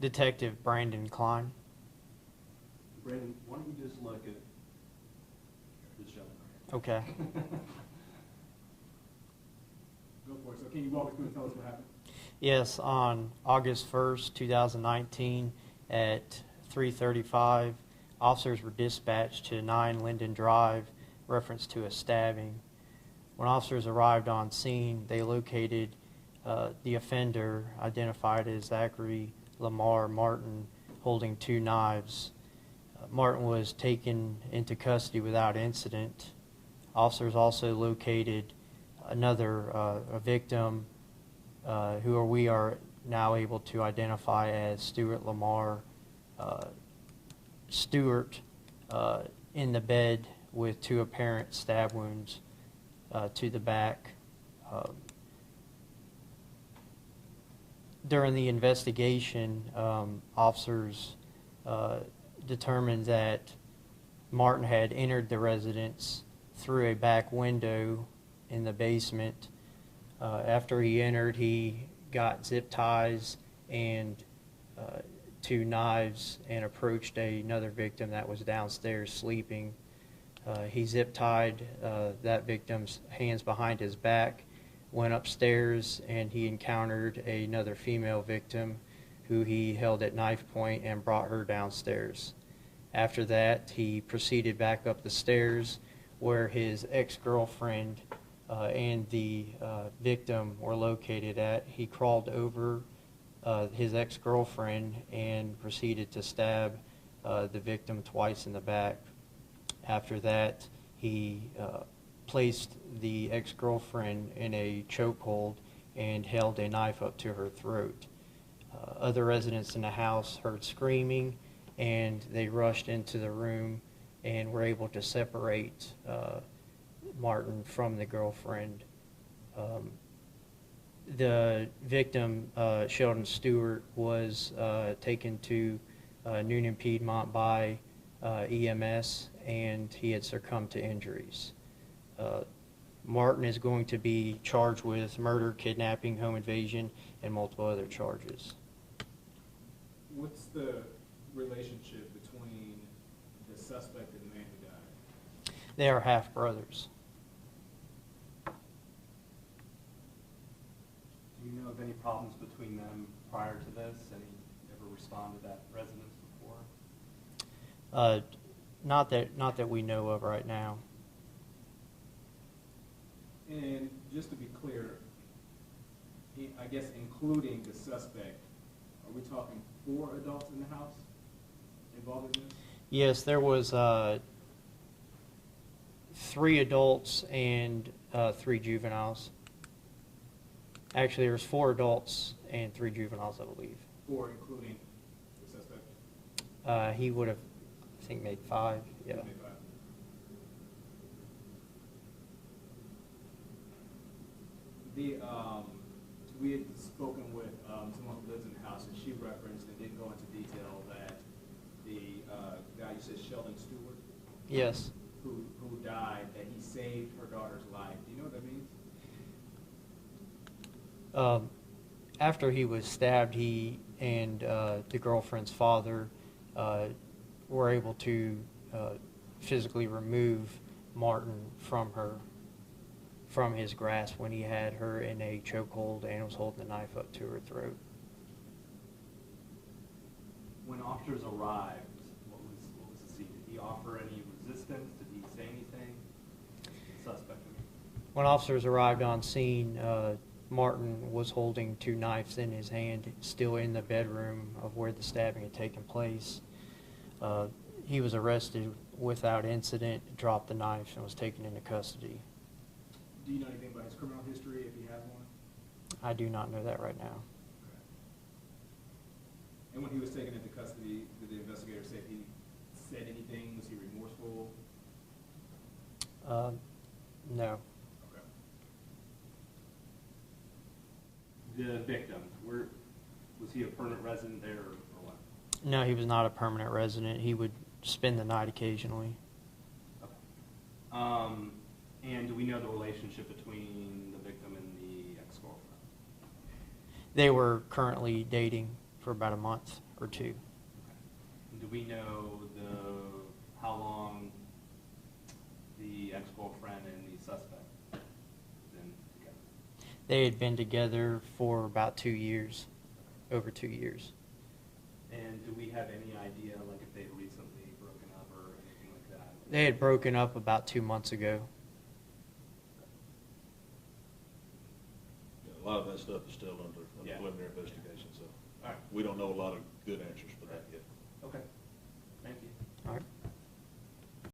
Detective Brandon Klein. Brandon, why don't you just look at this gentleman? Okay. Go for it. So can you walk us through and tell us what happened? Yes, on August 1st, 2019 at 3:35, officers were dispatched to 9 Linden Drive, reference to a stabbing. When officers arrived on scene, they located the offender, identified as Zachary Lamar Martin, holding 2 knives. Martin was taken into custody without incident. Officers also located another a victim who we are now able to identify as Stuart Lamar. Stuart in the bed with 2 apparent stab wounds to the back. During the investigation, officers determined that Martin had entered the residence through a back window in the basement. After he entered, he got zip ties and 2 knives and approached another victim that was downstairs sleeping. He zip tied that victim's hands behind his back, went upstairs, and he encountered another female victim who he held at knife point and brought her downstairs. After that, he proceeded back up the stairs where his ex-girlfriend and the victim were located at. He crawled over his ex-girlfriend and proceeded to stab the victim twice in the back. After that, he placed the ex-girlfriend in a chokehold and held a knife up to her throat. Other residents in the house heard screaming, and they rushed into the room and were able to separate Martin from the girlfriend. The victim, Sheldon Stewart, was taken to Newnan, Piedmont by EMS, and he had succumbed to injuries. Martin is going to be charged with murder, kidnapping, home invasion, and multiple other charges. What's the relationship between the suspect and the man who died? They are half brothers. Do you know of any problems between them prior to this? Any ever responded to that residence before? Not that we know of right now. And just to be clear, I guess including the suspect, are we talking 4 adults in the house involved in this? Yes, there was 3 adults and 3 juveniles. Actually, there was 4 adults and 3 juveniles, I believe. 4 including the suspect? He would have, I think, made 5. Yeah. Made 5. We had spoken with someone who lives in the house, and she referenced and didn't go into detail that the guy, you said Sheldon Stewart? Yes. Who died, that he saved her daughter's life. Do you know what that means? After he was stabbed, he and the girlfriend's father were able to physically remove Martin from his grasp when he had her in a chokehold and was holding the knife up to her throat. When officers arrived, what was the scene? Did he offer any resistance? Did he say anything? Suspect. When officers arrived on scene, Martin was holding 2 knives in his hand, still in the bedroom of where the stabbing had taken place. He was arrested without incident, dropped the knife, and was taken into custody. Do you know anything about his criminal history, if he has one? I do not know that right now. Okay. And when he was taken into custody, did the investigator say if he said anything? Was he remorseful? No. Okay. The victim, was he a permanent resident there or what? No, he was not a permanent resident. He would spend the night occasionally. Okay. And do we know the relationship between the victim and the ex-girlfriend? They were currently dating for about a month or two. Do we know how long the ex-girlfriend and the suspect have been together? They had been together for about 2 years, over 2 years. And do we have any idea, like, if they'd recently broken up or anything like that? They had broken up about 2 months ago. Yeah, a lot of that stuff is still under Yeah. preliminary investigation, so All right. we don't know a lot of good answers for that yet. Okay. Thank you.